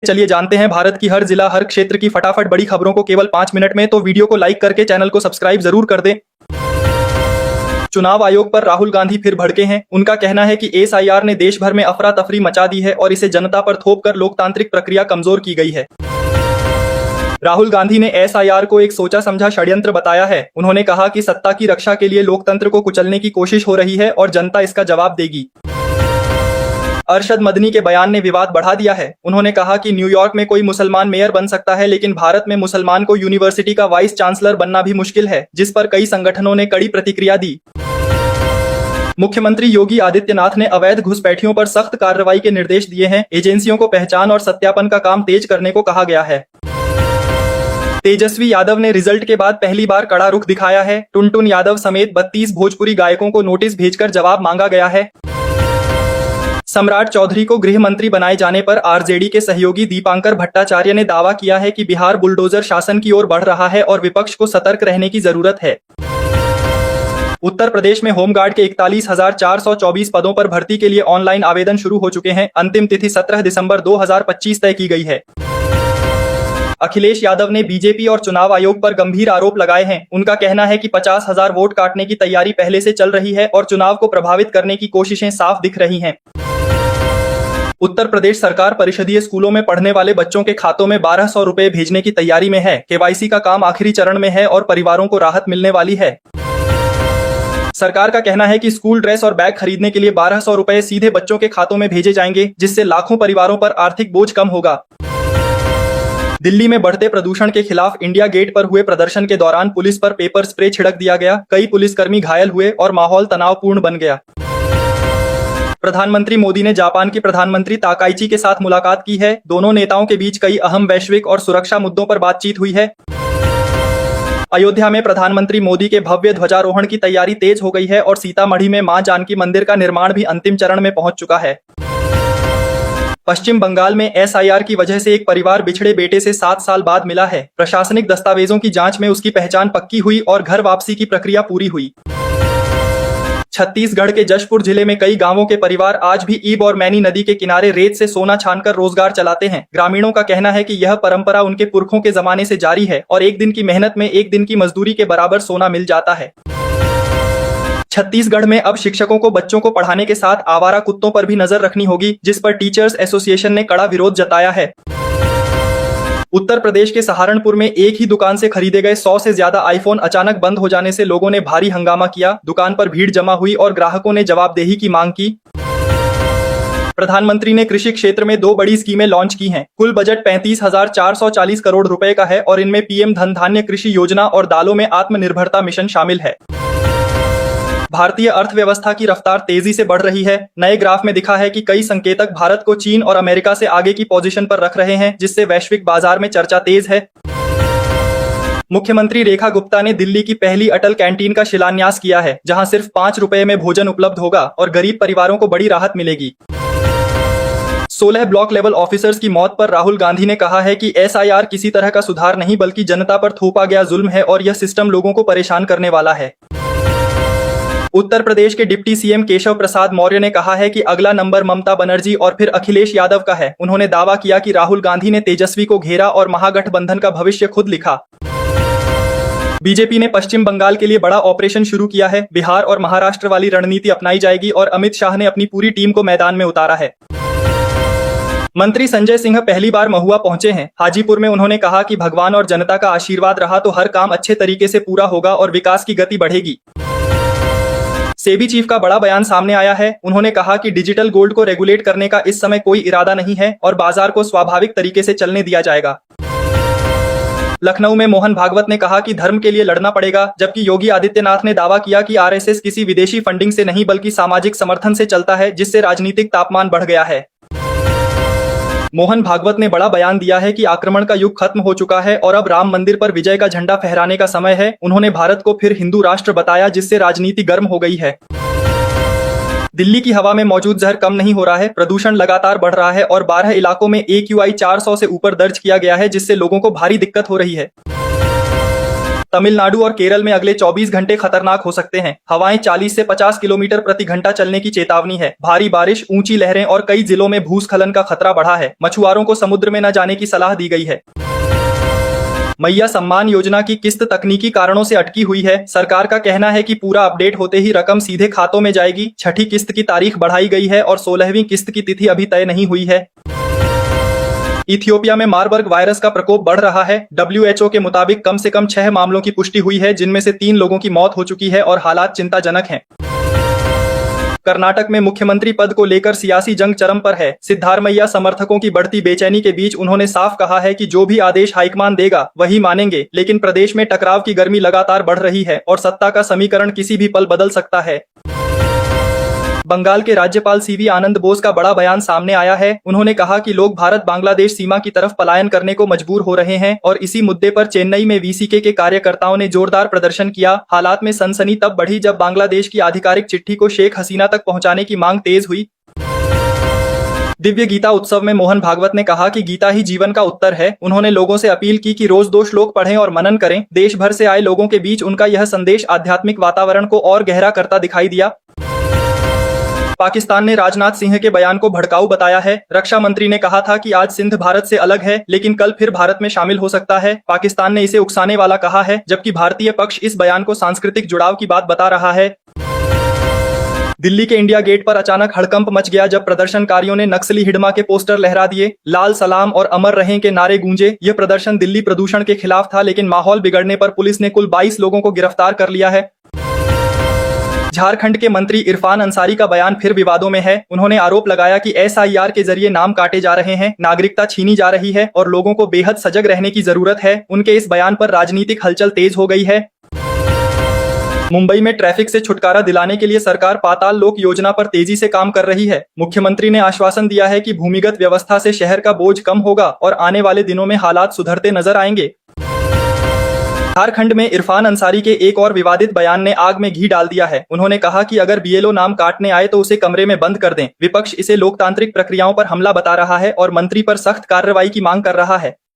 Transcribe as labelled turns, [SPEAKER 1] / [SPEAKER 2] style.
[SPEAKER 1] चलिए जानते हैं भारत की हर जिला हर क्षेत्र की फटाफट बड़ी खबरों को केवल 5 मिनट में। तो वीडियो को लाइक करके चैनल को सब्सक्राइब जरूर कर दें। चुनाव आयोग पर राहुल गांधी फिर भड़के हैं। उनका कहना है कि एसआईआर ने देश भर में अफरा तफरी मचा दी है और इसे जनता पर थोपकर लोकतांत्रिक प्रक्रिया कमजोर की गई है। राहुल गांधी ने एसआईआर को एक सोचा समझा षड्यंत्र बताया है। उन्होंने कहा कि सत्ता की रक्षा के लिए लोकतंत्र को कुचलने की कोशिश हो रही है और जनता इसका जवाब देगी। अरशद मदनी के बयान ने विवाद बढ़ा दिया है। उन्होंने कहा कि न्यूयॉर्क में कोई मुसलमान मेयर बन सकता है, लेकिन भारत में मुसलमान को यूनिवर्सिटी का वाइस चांसलर बनना भी मुश्किल है, जिस पर कई संगठनों ने कड़ी प्रतिक्रिया दी। मुख्यमंत्री योगी आदित्यनाथ ने अवैध घुसपैठियों पर सख्त कार्रवाई के निर्देश दिए हैं। एजेंसियों को पहचान और सत्यापन का काम तेज करने को कहा गया है। तेजस्वी यादव ने रिजल्ट के बाद पहली बार कड़ा रुख दिखाया है। टुनटुन यादव समेत 32 भोजपुरी गायकों को नोटिस भेजकर जवाब मांगा गया है। सम्राट चौधरी को गृह मंत्री बनाए जाने पर आरजेडी के सहयोगी दीपांकर भट्टाचार्य ने दावा किया है कि बिहार बुलडोजर शासन की ओर बढ़ रहा है और विपक्ष को सतर्क रहने की जरूरत है। उत्तर प्रदेश में होमगार्ड के 41,424 पदों पर भर्ती के लिए ऑनलाइन आवेदन शुरू हो चुके हैं। अंतिम तिथि 17 दिसंबर 2025 तय की गई है। अखिलेश यादव ने बीजेपी और चुनाव आयोग पर गंभीर आरोप लगाए हैं। उनका कहना है कि 50,000 वोट काटने की तैयारी पहले से चल रही है और चुनाव को प्रभावित करने की कोशिशें साफ दिख रही हैं। उत्तर प्रदेश सरकार परिषदीय स्कूलों में पढ़ने वाले बच्चों के खातों में 1200 रुपए भेजने की तैयारी में है। केवाईसी का काम आखिरी चरण में है और परिवारों को राहत मिलने वाली है। सरकार का कहना है कि स्कूल ड्रेस और बैग खरीदने के लिए 1200 रुपए सीधे बच्चों के खातों में भेजे जाएंगे, जिससे लाखों परिवारों पर आर्थिक बोझ कम होगा। दिल्ली में बढ़ते प्रदूषण के खिलाफ इंडिया गेट पर हुए प्रदर्शन के दौरान पुलिस पर पेपर स्प्रे छिड़क दिया गया। कई पुलिसकर्मी घायल हुए और माहौल तनावपूर्ण बन गया। प्रधानमंत्री मोदी ने जापान के प्रधानमंत्री ताकाइची के साथ मुलाकात की है। दोनों नेताओं के बीच कई अहम वैश्विक और सुरक्षा मुद्दों पर बातचीत हुई है। अयोध्या में प्रधानमंत्री मोदी के भव्य ध्वजारोहण की तैयारी तेज हो गई है और सीतामढ़ी में मां जानकी मंदिर का निर्माण भी अंतिम चरण में पहुंच चुका है। पश्चिम बंगाल में एसआईआर की वजह से एक परिवार बिछड़े बेटे से 7 साल बाद मिला है। प्रशासनिक दस्तावेजों की जांच में उसकी पहचान पक्की हुई और घर वापसी की प्रक्रिया पूरी हुई। छत्तीसगढ़ के जशपुर जिले में कई गांवों के परिवार आज भी ईब और मैनी नदी के किनारे रेत से सोना छानकर रोजगार चलाते हैं। ग्रामीणों का कहना है कि यह परंपरा उनके पुरखों के जमाने से जारी है और एक दिन की मेहनत में एक दिन की मजदूरी के बराबर सोना मिल जाता है। छत्तीसगढ़ में अब शिक्षकों को बच्चों को पढ़ाने के साथ आवारा कुत्तों पर भी नजर रखनी होगी, जिस पर टीचर्स एसोसिएशन ने कड़ा विरोध जताया है। उत्तर प्रदेश के सहारनपुर में एक ही दुकान से खरीदे गए 100 से ज्यादा आईफोन अचानक बंद हो जाने से लोगों ने भारी हंगामा किया। दुकान पर भीड़ जमा हुई और ग्राहकों ने जवाबदेही की मांग की। प्रधानमंत्री ने कृषि क्षेत्र में 2 बड़ी स्कीमें लॉन्च की हैं। कुल बजट 35,440 करोड़ रुपए का है और इनमें पीएम धन धान्य कृषि योजना और दालों में आत्मनिर्भरता मिशन शामिल है। भारतीय अर्थव्यवस्था की रफ्तार तेजी से बढ़ रही है। नए ग्राफ में दिखा है कि कई संकेतक भारत को चीन और अमेरिका से आगे की पोजीशन पर रख रहे हैं, जिससे वैश्विक बाजार में चर्चा तेज है। मुख्यमंत्री रेखा गुप्ता ने दिल्ली की पहली अटल कैंटीन का शिलान्यास किया है, जहां सिर्फ 5 रुपए में भोजन उपलब्ध होगा और गरीब परिवारों को बड़ी राहत मिलेगी। 16 ब्लॉक लेवल ऑफिसर्स की मौत पर राहुल गांधी ने कहा है कि एसआईआर किसी तरह का सुधार नहीं बल्कि जनता पर थोपा गया जुल्म है और यह सिस्टम लोगों को परेशान करने वाला है। उत्तर प्रदेश के डिप्टी सीएम केशव प्रसाद मौर्य ने कहा है कि अगला नंबर ममता बनर्जी और फिर अखिलेश यादव का है। उन्होंने दावा किया कि राहुल गांधी ने तेजस्वी को घेरा और महागठबंधन का भविष्य खुद लिखा। बीजेपी ने पश्चिम बंगाल के लिए बड़ा ऑपरेशन शुरू किया है। बिहार और महाराष्ट्र वाली रणनीति अपनाई जाएगी और अमित शाह ने अपनी पूरी टीम को मैदान में उतारा है। मंत्री संजय सिंह पहली बार महुआ पहुंचे हैं। हाजीपुर में उन्होंने कहा कि भगवान और जनता का आशीर्वाद रहा तो हर काम अच्छे तरीके से पूरा होगा और विकास की गति बढ़ेगी। सेबी चीफ का बड़ा बयान सामने आया है। उन्होंने कहा कि डिजिटल गोल्ड को रेगुलेट करने का इस समय कोई इरादा नहीं है और बाजार को स्वाभाविक तरीके से चलने दिया जाएगा। लखनऊ में मोहन भागवत ने कहा कि धर्म के लिए लड़ना पड़ेगा, जबकि योगी आदित्यनाथ ने दावा किया कि आरएसएस किसी विदेशी फंडिंग से नहीं बल्कि सामाजिक समर्थन से चलता है, जिससे राजनीतिक तापमान बढ़ गया है। मोहन भागवत ने बड़ा बयान दिया है कि आक्रमण का युग खत्म हो चुका है और अब राम मंदिर पर विजय का झंडा फहराने का समय है। उन्होंने भारत को फिर हिंदू राष्ट्र बताया, जिससे राजनीति गर्म हो गई है। दिल्ली की हवा में मौजूद जहर कम नहीं हो रहा है। प्रदूषण लगातार बढ़ रहा है और 12 इलाकों में AQI 400 से ऊपर दर्ज किया गया है, जिससे लोगों को भारी दिक्कत हो रही है। तमिलनाडु और केरल में अगले 24 घंटे खतरनाक हो सकते हैं। हवाएं 40 से 50 किलोमीटर प्रति घंटा चलने की चेतावनी है। भारी बारिश, ऊंची लहरें और कई जिलों में भूस्खलन का खतरा बढ़ा है। मछुआरों को समुद्र में न जाने की सलाह दी गई है। मैया सम्मान योजना की किस्त तकनीकी कारणों से अटकी हुई है। सरकार का कहना है कि पूरा अपडेट होते ही रकम सीधे खातों में जाएगी। छठी किस्त की तारीख बढ़ाई गई है और 16वीं किस्त की तिथि अभी तय नहीं हुई है। इथियोपिया में मारबर्ग वायरस का प्रकोप बढ़ रहा है। WHO के मुताबिक कम से कम 6 मामलों की पुष्टि हुई है, जिनमें से 3 लोगों की मौत हो चुकी है और हालात चिंताजनक हैं। कर्नाटक में मुख्यमंत्री पद को लेकर सियासी जंग चरम पर है। सिद्धारमैया समर्थकों की बढ़ती बेचैनी के बीच उन्होंने साफ कहा है कि जो भी आदेश हाईकमान देगा वही मानेंगे, लेकिन प्रदेश में टकराव की गर्मी लगातार बढ़ रही है और सत्ता का समीकरण किसी भी पल बदल सकता है। बंगाल के राज्यपाल CV आनंद बोस का बड़ा बयान सामने आया है। उन्होंने कहा कि लोग भारत बांग्लादेश सीमा की तरफ पलायन करने को मजबूर हो रहे हैं और इसी मुद्दे पर चेन्नई में VCK के कार्यकर्ताओं ने जोरदार प्रदर्शन किया। हालात में सनसनी तब बढ़ी जब बांग्लादेश की आधिकारिक चिट्ठी को शेख हसीना तक पहुंचाने की मांग तेज हुई। दिव्य गीता उत्सव में मोहन भागवत ने कहा कि गीता ही जीवन का उत्तर है। उन्होंने लोगों से अपील की कि रोज 2 श्लोक पढ़ें और मनन करें। देश भर से आए लोगों के बीच उनका यह संदेश आध्यात्मिक वातावरण को और गहरा करता दिखाई दिया। पाकिस्तान ने राजनाथ सिंह के बयान को भड़काऊ बताया है। रक्षा मंत्री ने कहा था कि आज सिंध भारत से अलग है, लेकिन कल फिर भारत में शामिल हो सकता है। पाकिस्तान ने इसे उकसाने वाला कहा है, जबकि भारतीय पक्ष इस बयान को सांस्कृतिक जुड़ाव की बात बता रहा है। दिल्ली के इंडिया गेट पर अचानक हड़कंप मच गया जब प्रदर्शनकारियों ने नक्सली हिडमा के पोस्टर लहरा दिए। लाल सलाम और अमर रहें के नारे गूंजे। यह प्रदर्शन दिल्ली प्रदूषण के खिलाफ था, लेकिन माहौल बिगड़ने पर पुलिस ने कुल 22 लोगों को गिरफ्तार कर लिया है। झारखंड के मंत्री इरफान अंसारी का बयान फिर विवादों में है। उन्होंने आरोप लगाया कि SIR के जरिए नाम काटे जा रहे हैं, नागरिकता छीनी जा रही है और लोगों को बेहद सजग रहने की जरूरत है। उनके इस बयान पर राजनीतिक हलचल तेज हो गई है। मुंबई में ट्रैफिक से छुटकारा दिलाने के लिए सरकार पाताल लोक योजना पर तेजी से काम कर रही है। मुख्यमंत्री ने आश्वासन दिया है कि भूमिगत व्यवस्था से शहर का बोझ कम होगा और आने वाले दिनों में हालात सुधरते नजर आएंगे। झारखंड में इरफान अंसारी के एक और विवादित बयान ने आग में घी डाल दिया है। उन्होंने कहा कि अगर BLO नाम काटने आए तो उसे कमरे में बंद कर दें। विपक्ष इसे लोकतांत्रिक प्रक्रियाओं पर हमला बता रहा है और मंत्री पर सख्त कार्रवाई की मांग कर रहा है।